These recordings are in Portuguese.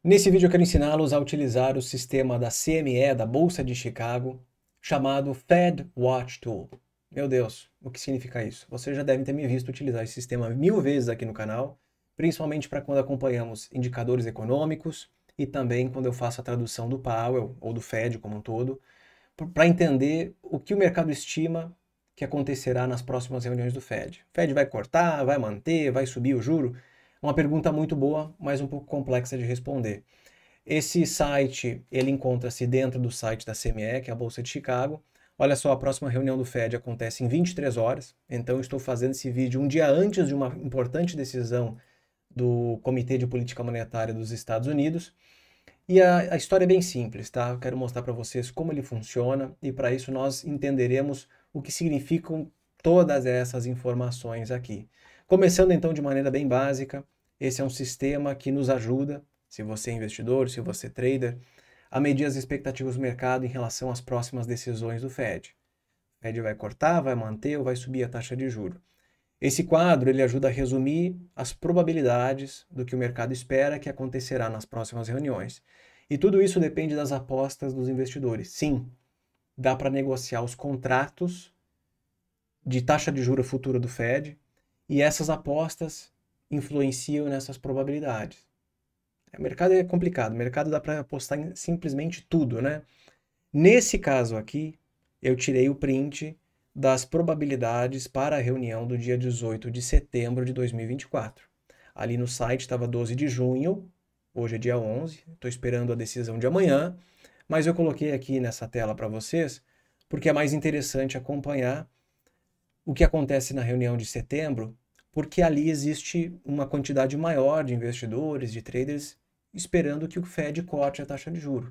Nesse vídeo eu quero ensiná-los a utilizar o sistema da CME, da Bolsa de Chicago, chamado Fed Watch Tool. Meu Deus, o que significa isso? Vocês já devem ter me visto utilizar esse sistema 1000 vezes aqui no canal, principalmente para quando acompanhamos indicadores econômicos e também quando eu faço a tradução do Powell ou do Fed como um todo, para entender o que o mercado estima que acontecerá nas próximas reuniões do Fed. O Fed vai cortar, vai manter, vai subir o juro? Uma pergunta muito boa, mas um pouco complexa de responder. Esse site, ele encontra-se dentro do site da CME, que é a Bolsa de Chicago. Olha só, a próxima reunião do Fed acontece em 23 horas, então eu estou fazendo esse vídeo um dia antes de uma importante decisão do Comitê de Política Monetária dos Estados Unidos. E a história é bem simples, tá? Eu quero mostrar para vocês como ele funciona e para isso nós entenderemos o que significam todas essas informações aqui. Começando então de maneira bem básica, esse é um sistema que nos ajuda, se você é investidor, se você é trader, a medir as expectativas do mercado em relação às próximas decisões do Fed. O Fed vai cortar, vai manter ou vai subir a taxa de juros. Esse quadro ele ajuda a resumir as probabilidades do que o mercado espera que acontecerá nas próximas reuniões. E tudo isso depende das apostas dos investidores. Sim, dá para negociar os contratos de taxa de juros futura do Fed e essas apostas influenciam nessas probabilidades. O mercado é complicado, o mercado dá para apostar em simplesmente tudo, né? Nesse caso aqui, eu tirei o print das probabilidades para a reunião do dia 18 de setembro de 2024. Ali no site estava 12 de junho, hoje é dia 11, estou esperando a decisão de amanhã, mas eu coloquei aqui nessa tela para vocês porque é mais interessante acompanhar o que acontece na reunião de setembro, porque ali existe uma quantidade maior de investidores, de traders, esperando que o Fed corte a taxa de juros.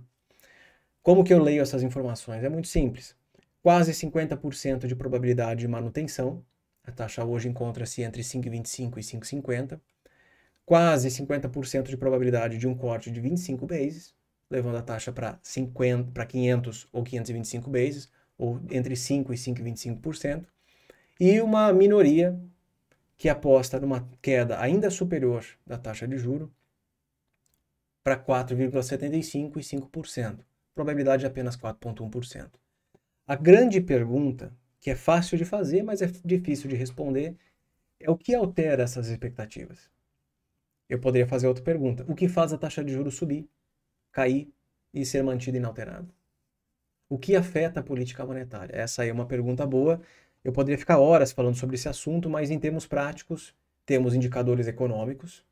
Como que eu leio essas informações? É muito simples. Quase 50% de probabilidade de manutenção. A taxa hoje encontra-se entre 5,25 e 5,50. Quase 50% de probabilidade de um corte de 25 bases, levando a taxa para 500 ou 525 bases, ou entre 5 e 5,25%. E uma minoria que aposta numa queda ainda superior da taxa de juros para 4,75 e 5%. Probabilidade de apenas 4,1%. A grande pergunta, que é fácil de fazer, mas é difícil de responder, é o que altera essas expectativas? Eu poderia fazer outra pergunta. O que faz a taxa de juros subir, cair e ser mantida inalterada? O que afeta a política monetária? Essa aí é uma pergunta boa. Eu poderia ficar horas falando sobre esse assunto, mas em termos práticos, temos indicadores econômicos,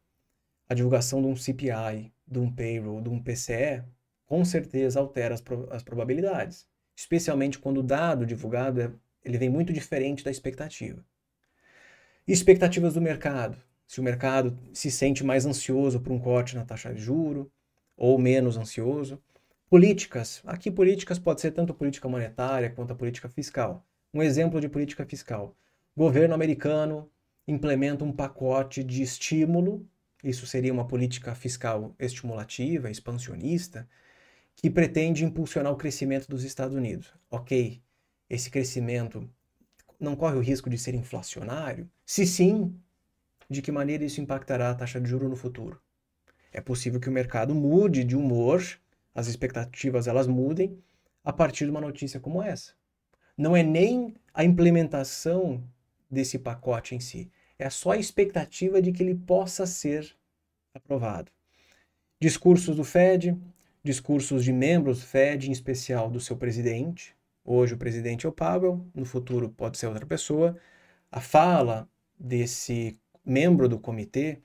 a divulgação de um CPI, de um payroll, de um PCE, com certeza altera as probabilidades, especialmente quando o dado divulgado ele vem muito diferente da expectativa. E expectativas do mercado. Se o mercado se sente mais ansioso por um corte na taxa de juro ou menos ansioso. Políticas. Aqui políticas pode ser tanto política monetária quanto a política fiscal. Um exemplo de política fiscal. O governo americano implementa um pacote de estímulo, isso seria uma política fiscal estimulativa, expansionista, que pretende impulsionar o crescimento dos Estados Unidos. Ok, esse crescimento não corre o risco de ser inflacionário? Se sim, de que maneira isso impactará a taxa de juros no futuro? É possível que o mercado mude de humor, as expectativas elas mudem a partir de uma notícia como essa. Não é nem a implementação desse pacote em si, é só a expectativa de que ele possa ser aprovado. Discursos do Fed, discursos de membros do Fed, em especial do seu presidente. Hoje o presidente é o Powell, no futuro pode ser outra pessoa. A fala desse membro do comitê,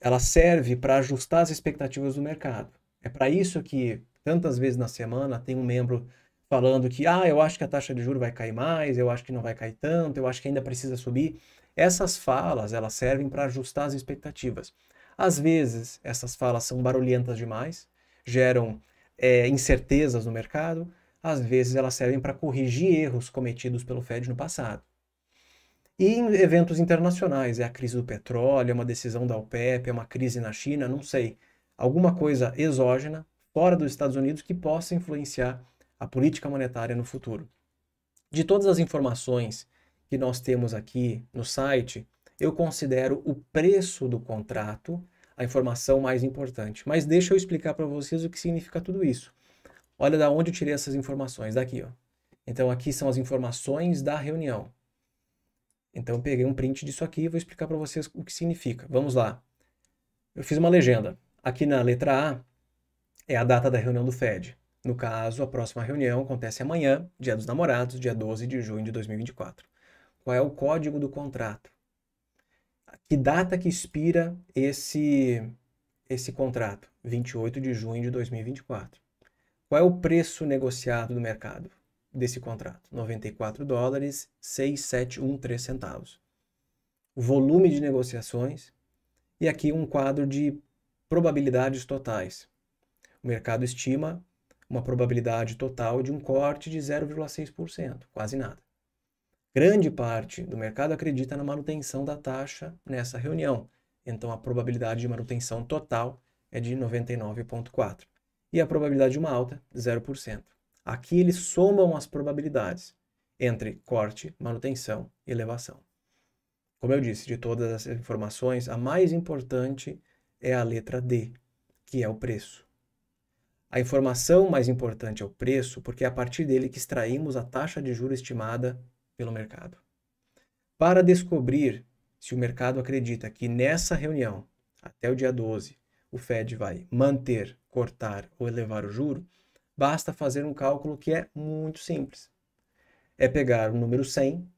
ela serve para ajustar as expectativas do mercado. É para isso que tantas vezes na semana tem um membro falando que eu acho que a taxa de juros vai cair mais, eu acho que não vai cair tanto, eu acho que ainda precisa subir. Essas falas, elas servem para ajustar as expectativas. Às vezes, essas falas são barulhentas demais, geram incertezas no mercado. Às vezes, elas servem para corrigir erros cometidos pelo Fed no passado. E em eventos internacionais, é a crise do petróleo, é uma decisão da OPEP, é uma crise na China, não sei. Alguma coisa exógena, fora dos Estados Unidos, que possa influenciar a política monetária no futuro. De todas as informações que nós temos aqui no site, eu considero o preço do contrato a informação mais importante. Mas deixa eu explicar para vocês o que significa tudo isso. Olha da onde eu tirei essas informações, daqui, ó. Então aqui são as informações da reunião. Então eu peguei um print disso aqui e vou explicar para vocês o que significa. Vamos lá. Eu fiz uma legenda. Aqui na letra A é a data da reunião do Fed. No caso, a próxima reunião acontece amanhã, Dia dos Namorados, dia 12 de junho de 2024. Qual é o código do contrato? Que data que expira esse contrato? 28 de junho de 2024. Qual é o preço negociado do mercado desse contrato? 94 dólares, 6,713 centavos. O volume de negociações e aqui um quadro de probabilidades totais. O mercado estima uma probabilidade total de um corte de 0,6%, quase nada. Grande parte do mercado acredita na manutenção da taxa nessa reunião, então a probabilidade de manutenção total é de 99,4%. E a probabilidade de uma alta, 0%. Aqui eles somam as probabilidades entre corte, manutenção e elevação. Como eu disse, de todas as informações, a mais importante é a letra D, que é o preço. A informação mais importante é o preço, porque é a partir dele que extraímos a taxa de juros estimada pelo mercado. Para descobrir se o mercado acredita que nessa reunião, até o dia 12, o Fed vai manter, cortar ou elevar o juro, basta fazer um cálculo que é muito simples. É pegar o número 100,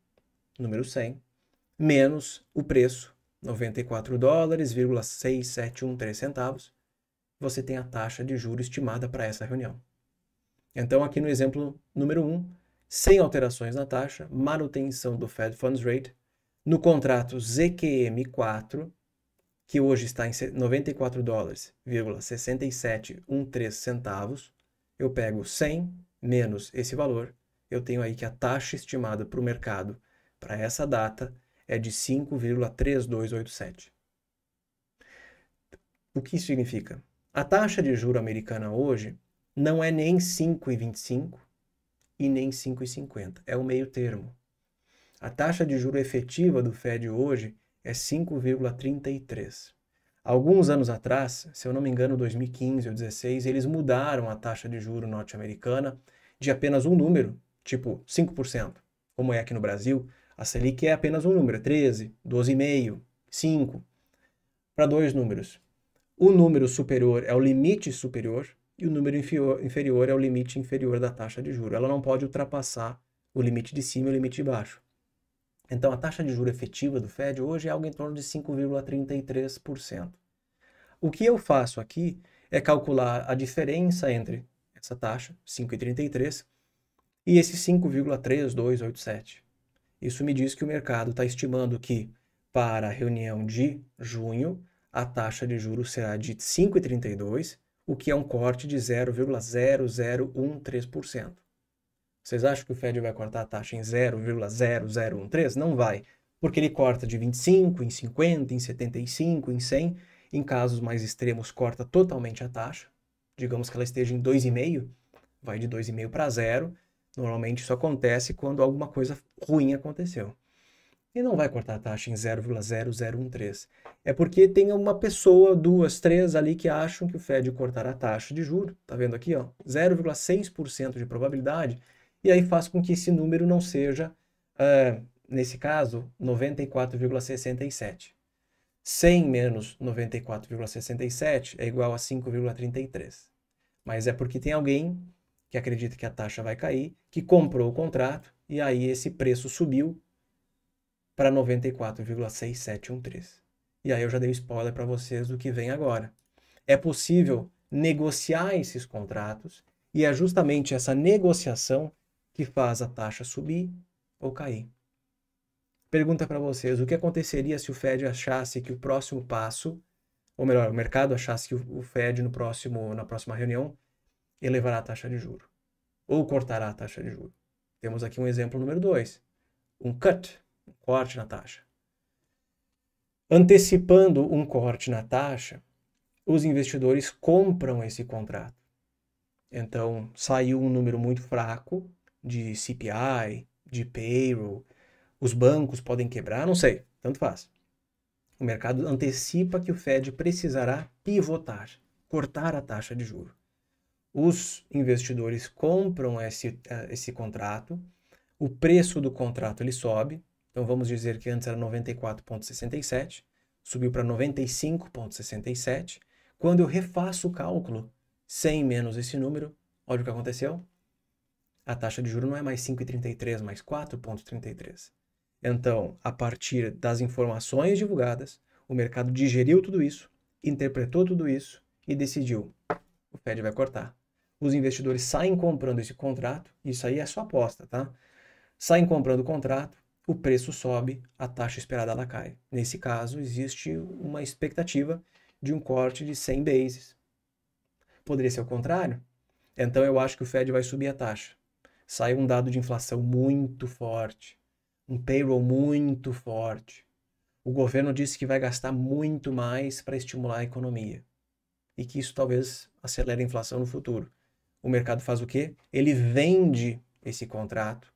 menos o preço, 94 dólares, 6,713 centavos, você tem a taxa de juros estimada para essa reunião. Então, aqui no exemplo número 1, sem alterações na taxa, manutenção do Fed Funds Rate, no contrato ZQM4, que hoje está em 94 dólares, 6713 centavos, eu pego 100 menos esse valor, eu tenho aí que a taxa estimada para o mercado para essa data é de 5,3287. O que isso significa? A taxa de juro americana hoje não é nem 5,25 e nem 5,50, é o meio termo. A taxa de juro efetiva do Fed hoje é 5,33. Alguns anos atrás, se eu não me engano, 2015 ou 2016, eles mudaram a taxa de juro norte-americana de apenas um número, tipo 5%, como é aqui no Brasil. A Selic é apenas um número, 13, 12,5, 5, para dois números. O número superior é o limite superior e o número inferior é o limite inferior da taxa de juros. Ela não pode ultrapassar o limite de cima e o limite de baixo. Então, a taxa de juros efetiva do Fed hoje é algo em torno de 5,33%. O que eu faço aqui é calcular a diferença entre essa taxa, 5,33, e esse 5,3287. Isso me diz que o mercado está estimando que, para a reunião de junho, a taxa de juros será de 5,32, o que é um corte de 0,0013%. Vocês acham que o Fed vai cortar a taxa em 0,0013? Não vai, porque ele corta de 25, em 50, em 75, em 100. Em casos mais extremos, corta totalmente a taxa. Digamos que ela esteja em 2,5, vai de 2,5 para 0. Normalmente isso acontece quando alguma coisa ruim aconteceu. E não vai cortar a taxa em 0,0013. É porque tem uma pessoa, 2, 3 ali que acham que o Fed cortará a taxa de juros. Tá vendo aqui, ó? 0,6% de probabilidade. E aí faz com que esse número não seja, nesse caso, 94,67. 100 menos 94,67 é igual a 5,33. Mas é porque tem alguém que acredita que a taxa vai cair, que comprou o contrato, e aí esse preço subiu para 94,6713. E aí eu já dei spoiler para vocês do que vem agora. É possível negociar esses contratos, e é justamente essa negociação que faz a taxa subir ou cair. Pergunta para vocês, o que aconteceria se o Fed achasse que o próximo passo, ou melhor, o mercado achasse que o Fed na próxima reunião elevará a taxa de juros, ou cortará a taxa de juros? Temos aqui um exemplo número 2, um corte na taxa. Antecipando um corte na taxa, os investidores compram esse contrato. Então, saiu um número muito fraco de CPI, de payroll, os bancos podem quebrar, não sei, tanto faz. O mercado antecipa que o Fed precisará pivotar, cortar a taxa de juros. Os investidores compram esse contrato, o preço do contrato ele sobe, então vamos dizer que antes era 94,67, subiu para 95,67. Quando eu refaço o cálculo, 100 menos esse número, olha o que aconteceu. A taxa de juros não é mais 5,33, mais 4,33. Então, a partir das informações divulgadas, o mercado digeriu tudo isso, interpretou tudo isso e decidiu: o Fed vai cortar. Os investidores saem comprando esse contrato, isso aí é só aposta, tá? Saem comprando o contrato, o preço sobe, a taxa esperada ela cai. Nesse caso, existe uma expectativa de um corte de 100 bases. Poderia ser o contrário? Então eu acho que o Fed vai subir a taxa. Sai um dado de inflação muito forte, um payroll muito forte. O governo disse que vai gastar muito mais para estimular a economia e que isso talvez acelere a inflação no futuro. O mercado faz o quê? Ele vende esse contrato,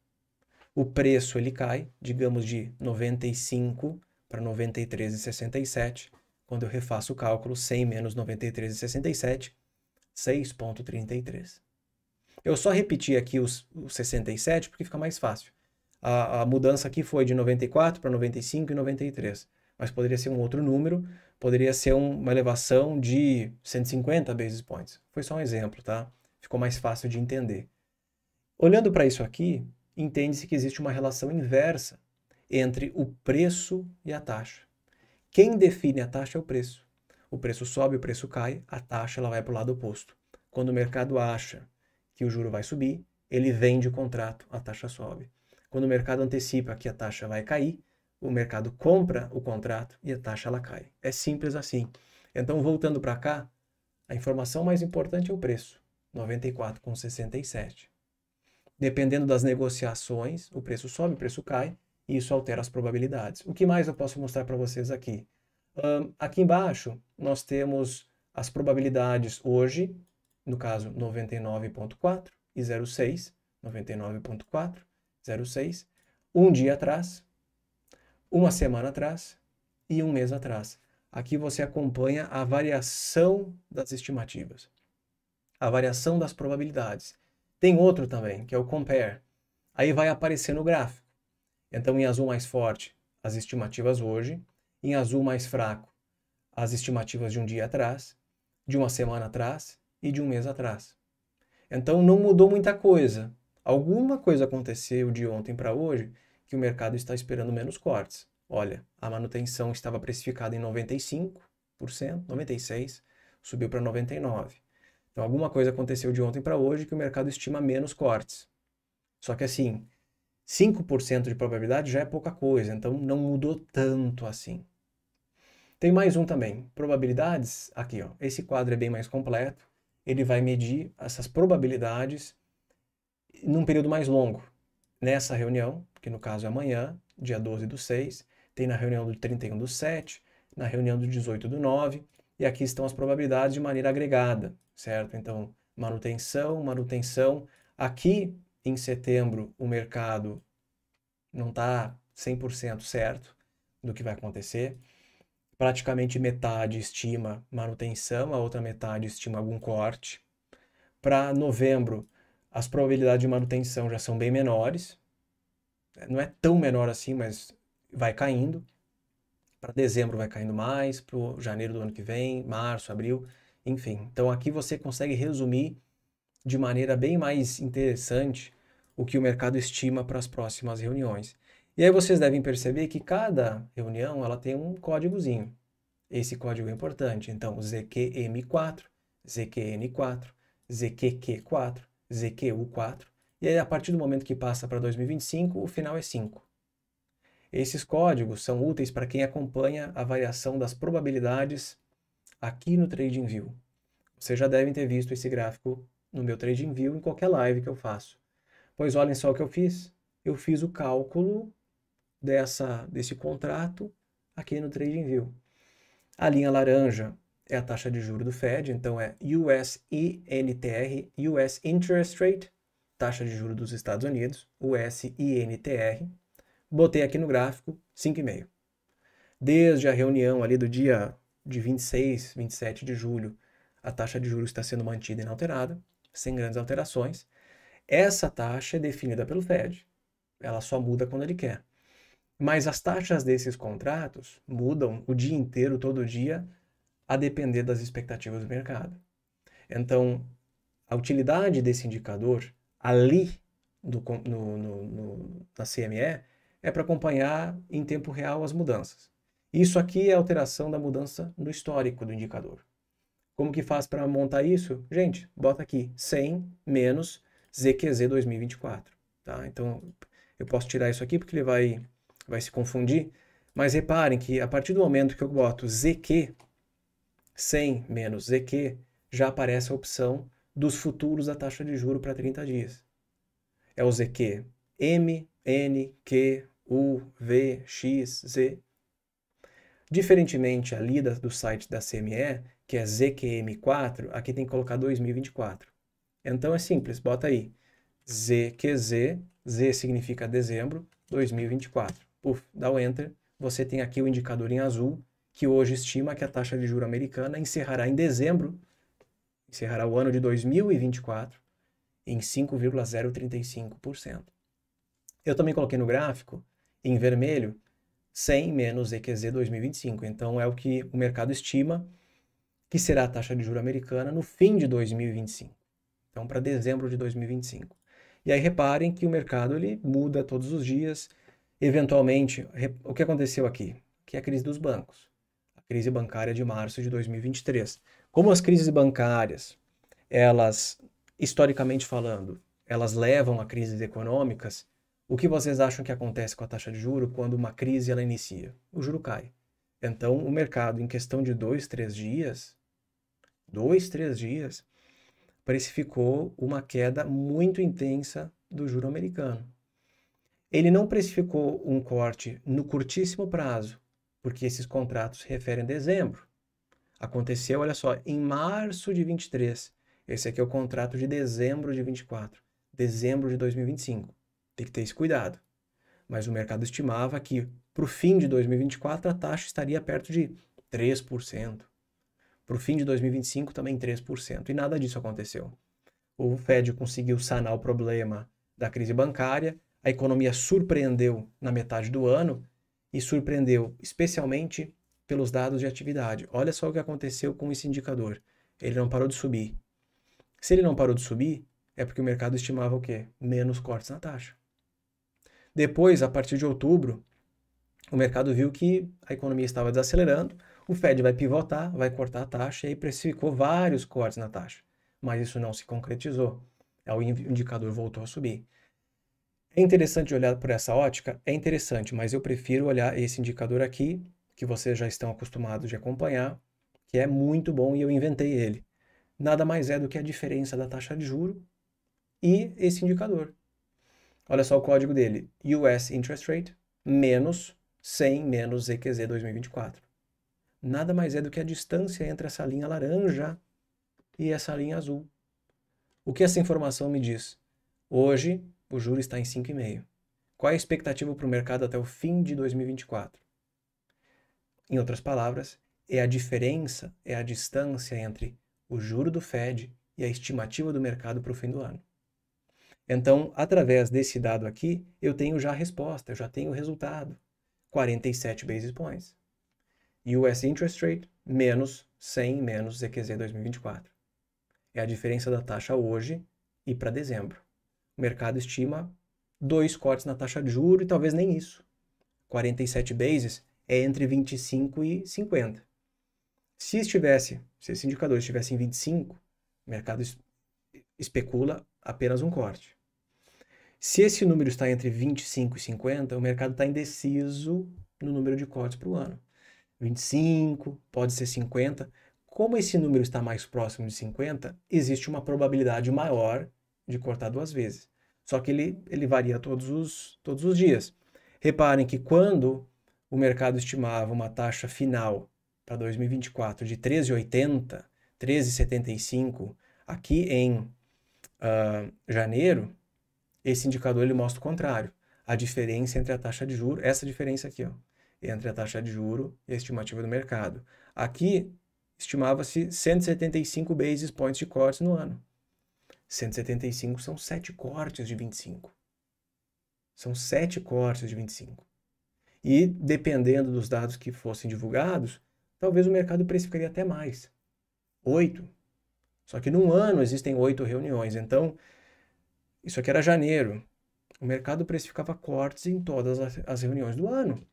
o preço ele cai, digamos de 95 para 93,67. Quando eu refaço o cálculo, 100 menos 93,67, 6,33. Eu só repeti aqui os 67 porque fica mais fácil. A mudança aqui foi de 94 para 95 e 93. Mas poderia ser um outro número, poderia ser uma elevação de 150 basis points. Foi só um exemplo, tá? Ficou mais fácil de entender. Olhando para isso aqui, entende-se que existe uma relação inversa entre o preço e a taxa. Quem define a taxa é o preço. O preço sobe, o preço cai, a taxa ela vai para o lado oposto. Quando o mercado acha que o juro vai subir, ele vende o contrato, a taxa sobe. Quando o mercado antecipa que a taxa vai cair, o mercado compra o contrato e a taxa ela cai. É simples assim. Então, voltando para cá, a informação mais importante é o preço, 94,67. Dependendo das negociações, o preço sobe, o preço cai, e isso altera as probabilidades. O que mais eu posso mostrar para vocês aqui? Aqui embaixo, nós temos as probabilidades hoje, no caso 99,4 e 0,6, 99,4, 0,6, um dia atrás, uma semana atrás e um mês atrás. Aqui você acompanha a variação das estimativas, a variação das probabilidades. Tem outro também, que é o compare. Aí vai aparecer no gráfico. Então, em azul mais forte, as estimativas hoje, em azul mais fraco, as estimativas de um dia atrás, de uma semana atrás e de um mês atrás. Então, não mudou muita coisa. Alguma coisa aconteceu de ontem para hoje que o mercado está esperando menos cortes. Olha, a manutenção estava precificada em 95%, 96%, subiu para 99%. Então, alguma coisa aconteceu de ontem para hoje que o mercado estima menos cortes. Só que assim, 5% de probabilidade já é pouca coisa, então não mudou tanto assim. Tem mais um também, probabilidades, aqui ó, esse quadro é bem mais completo, ele vai medir essas probabilidades num período mais longo. Nessa reunião, que no caso é amanhã, dia 12/6, tem na reunião do 31/7, na reunião do 18/9, e aqui estão as probabilidades de maneira agregada, certo? Então, manutenção, manutenção. Aqui, em setembro, o mercado não está 100% certo do que vai acontecer. Praticamente metade estima manutenção, a outra metade estima algum corte. Para novembro, as probabilidades de manutenção já são bem menores. Não é tão menor assim, mas vai caindo. Para dezembro vai caindo mais, para janeiro do ano que vem, março, abril, enfim. Então aqui você consegue resumir de maneira bem mais interessante o que o mercado estima para as próximas reuniões. E aí vocês devem perceber que cada reunião ela tem um códigozinho. Esse código é importante. Então, ZQM4, ZQN4, ZQQ4, ZQU4. E aí, a partir do momento que passa para 2025, o final é 5. Esses códigos são úteis para quem acompanha a variação das probabilidades aqui no TradingView. Vocês já devem ter visto esse gráfico no meu TradingView em qualquer live que eu faço. Pois olhem só o que eu fiz. Eu fiz o cálculo desse contrato aqui no TradingView. A linha laranja é a taxa de juros do Fed, então é USINTR, US Interest Rate, taxa de juros dos Estados Unidos, USINTR. Botei aqui no gráfico 5,5. Desde a reunião ali do dia de 26, 27 de julho, a taxa de juros está sendo mantida inalterada, sem grandes alterações. Essa taxa é definida pelo Fed. Ela só muda quando ele quer. Mas as taxas desses contratos mudam o dia inteiro, todo dia, a depender das expectativas do mercado. Então, a utilidade desse indicador ali na CME é para acompanhar em tempo real as mudanças. Isso aqui é a alteração da mudança no histórico do indicador. Como que faz para montar isso? Gente, bota aqui 100 menos ZQZ 2024. Tá? Então, eu posso tirar isso aqui porque ele vai se confundir, mas reparem que a partir do momento que eu boto ZQ, 100 menos ZQ, já aparece a opção dos futuros da taxa de juros para 30 dias. É o ZQ M, N, Q, U, V, X, Z. Diferentemente ali do site da CME, que é ZQM4, aqui tem que colocar 2024. Então é simples, bota aí ZQZ, Z significa dezembro, 2024. Puf, dá o Enter, você tem aqui o indicador em azul, que hoje estima que a taxa de juros americana encerrará em dezembro, encerrará o ano de 2024 em 5,035%. Eu também coloquei no gráfico, em vermelho, 100 menos EQZ 2025. Então é o que o mercado estima que será a taxa de juros americana no fim de 2025. Então para dezembro de 2025. E aí reparem que o mercado ele muda todos os dias. Eventualmente, o que aconteceu aqui? Que é a crise dos bancos. A crise bancária de março de 2023. Como as crises bancárias, elas, historicamente falando, elas levam a crises econômicas, o que vocês acham que acontece com a taxa de juros quando uma crise ela inicia? O juro cai. Então, o mercado, em questão de 2, 3 dias, precificou uma queda muito intensa do juro americano. Ele não precificou um corte no curtíssimo prazo, porque esses contratos se referem a dezembro. Aconteceu, olha só, em março de 23. Esse aqui é o contrato de dezembro de 24. Dezembro de 2025. Tem que ter esse cuidado. Mas o mercado estimava que para o fim de 2024 a taxa estaria perto de 3%. Para o fim de 2025 também 3%. E nada disso aconteceu. O Fed conseguiu sanar o problema da crise bancária, a economia surpreendeu na metade do ano e surpreendeu especialmente pelos dados de atividade. Olha só o que aconteceu com esse indicador. Ele não parou de subir. Se ele não parou de subir, é porque o mercado estimava o quê? Menos cortes na taxa. Depois, a partir de outubro, o mercado viu que a economia estava desacelerando, o Fed vai pivotar, vai cortar a taxa e aí precificou vários cortes na taxa. Mas isso não se concretizou. O indicador voltou a subir. É interessante olhar por essa ótica? É interessante, mas eu prefiro olhar esse indicador aqui, que vocês já estão acostumados de acompanhar, que é muito bom e eu inventei ele. Nada mais é do que a diferença da taxa de juro e esse indicador. Olha só o código dele, US Interest Rate menos 100 menos ZQZ 2024. Nada mais é do que a distância entre essa linha laranja e essa linha azul. O que essa informação me diz? Hoje, o juro está em 5,5. Qual é a expectativa para o mercado até o fim de 2024? Em outras palavras, é a diferença, é a distância entre o juro do Fed e a estimativa do mercado para o fim do ano. Então, através desse dado aqui, eu tenho já a resposta, eu já tenho o resultado. 47 basis points. US Interest Rate menos 100 menos ZQZ 2024. É a diferença da taxa hoje e para dezembro. O mercado estima 2 cortes na taxa de juros e talvez nem isso. 47 bases é entre 25 e 50. Se esse indicador estivesse em 25, o mercado especula apenas um corte. Se esse número está entre 25 e 50, o mercado está indeciso no número de cortes para o ano. 25, pode ser 50. Como esse número está mais próximo de 50, existe uma probabilidade maior de cortar 2 vezes. Só que ele varia todos os dias. Reparem que quando o mercado estimava uma taxa final para 2024 de 13,80, 13,75, aqui em janeiro, esse indicador ele mostra o contrário. A diferença entre a taxa de juros, essa diferença aqui, ó, entre a taxa de juro e a estimativa do mercado. Aqui, estimava-se 175 basis points de cortes no ano. 175 são 7 cortes de 25. São 7 cortes de 25. E, dependendo dos dados que fossem divulgados, talvez o mercado precificaria até mais. 8. Só que num ano existem 8 reuniões. Então, isso aqui era janeiro. O mercado precificava cortes em todas as reuniões do ano.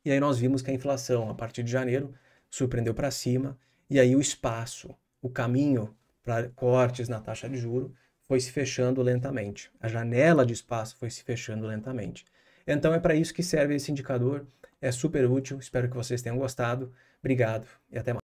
E aí nós vimos que a inflação, a partir de janeiro, surpreendeu para cima. E aí o espaço, o caminho para cortes na taxa de juros foi se fechando lentamente. A janela de espaço foi se fechando lentamente. Então é para isso que serve esse indicador. É super útil. Espero que vocês tenham gostado. Obrigado e até mais.